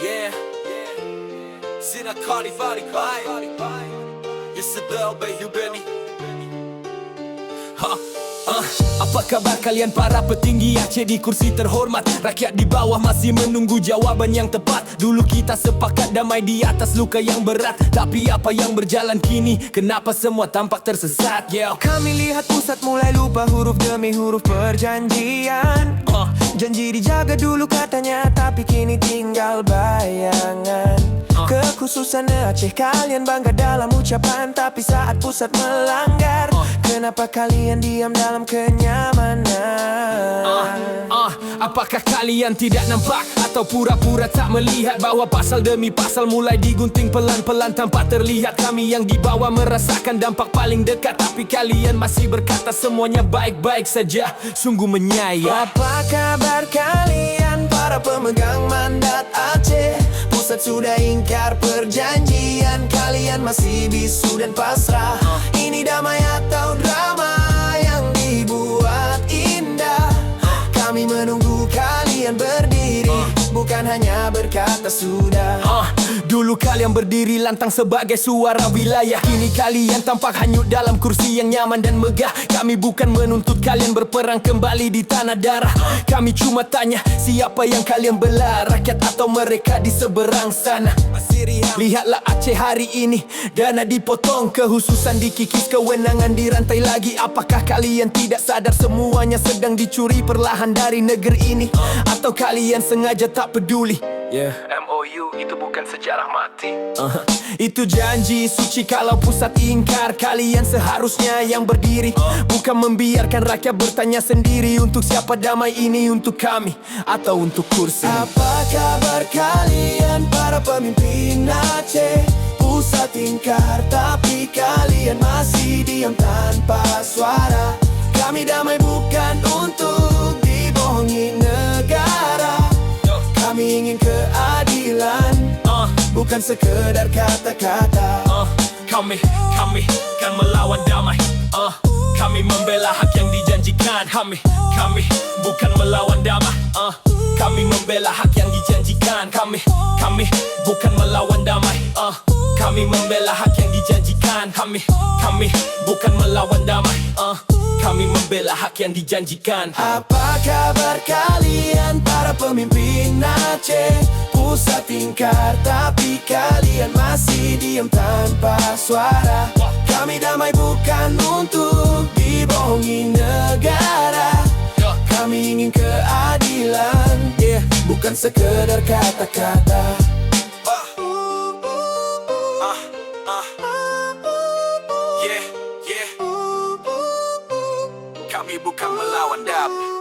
Yeah, sina kali vari pai. It's a bell baby Benny. Apa kabar kalian para petinggi Aceh di kursi terhormat? Rakyat di bawah masih menunggu jawaban yang tepat. Dulu kita sepakat damai di atas luka yang berat. Tapi apa yang berjalan kini? Kenapa semua tampak tersesat? Kami lihat pusat mulai lupa huruf demi huruf perjanjian. Janji dijaga dulu katanya, tapi kini tinggal bayangan. Kekhususan Aceh kalian bangga dalam ucapan, tapi saat pusat melanggar, kenapa kalian diam dalam kenyamanan? Apakah kalian tidak nampak atau pura-pura tak melihat bahwa pasal demi pasal mulai digunting pelan-pelan tanpa terlihat? Kami yang di bawah merasakan dampak paling dekat, tapi kalian masih berkata semuanya baik-baik saja. Sungguh menyayat. Apa kabar kalian para pemegang mandat Aceh? Pusat sudah ingkar perjanjian, kalian masih bisu dan pasrah. Ini damai atau drama yang dibuat indah? Kami menunggu kalian berdiri, bukan hanya berkata sudah. Dulu kalian berdiri lantang sebagai suara wilayah, kini kalian tampak hanyut dalam kursi yang nyaman dan megah. Kami bukan menuntut kalian berperang kembali di tanah darah. Kami cuma tanya, siapa yang kalian bela, rakyat atau mereka di seberang sana? Lihatlah Aceh hari ini, dana dipotong, kehususan dikikis, kewenangan dirantai lagi. Apakah kalian tidak sadar semuanya sedang dicuri perlahan dari negeri ini? Atau kalian sengaja tak peduli? MOU itu bukan sejarah mati. Itu janji suci kalau pusat ingkar. Kalian seharusnya yang berdiri, bukan membiarkan rakyat bertanya sendiri. Untuk siapa damai ini, untuk kami atau untuk kursi? Apa kabar kalian para pemimpin Aceh? Pusat ingkar tapi kalian masih diam tanpa suara. Kami damai bukan untuk dibohongi negara. Kami ingin keadilan, bukan sekedar kata-kata. Kami kan melawan damai. Kami membela hak yang dijanjikan. Kami bukan melawan damai. Kami membela hak yang dijanjikan. Kami bukan melawan damai. Kami membela hak yang dijanjikan. Kami bukan melawan damai. Kami membela hak yang dijanjikan. Apa kabar kalian para pemimpin Aceh? Pusat ingkar tapi kalian masih diam tanpa suara. Kami damai bukan untuk dibohongi negara. Kami ingin keadilan, bukan sekedar kata-kata. Kami bukan melawan damai.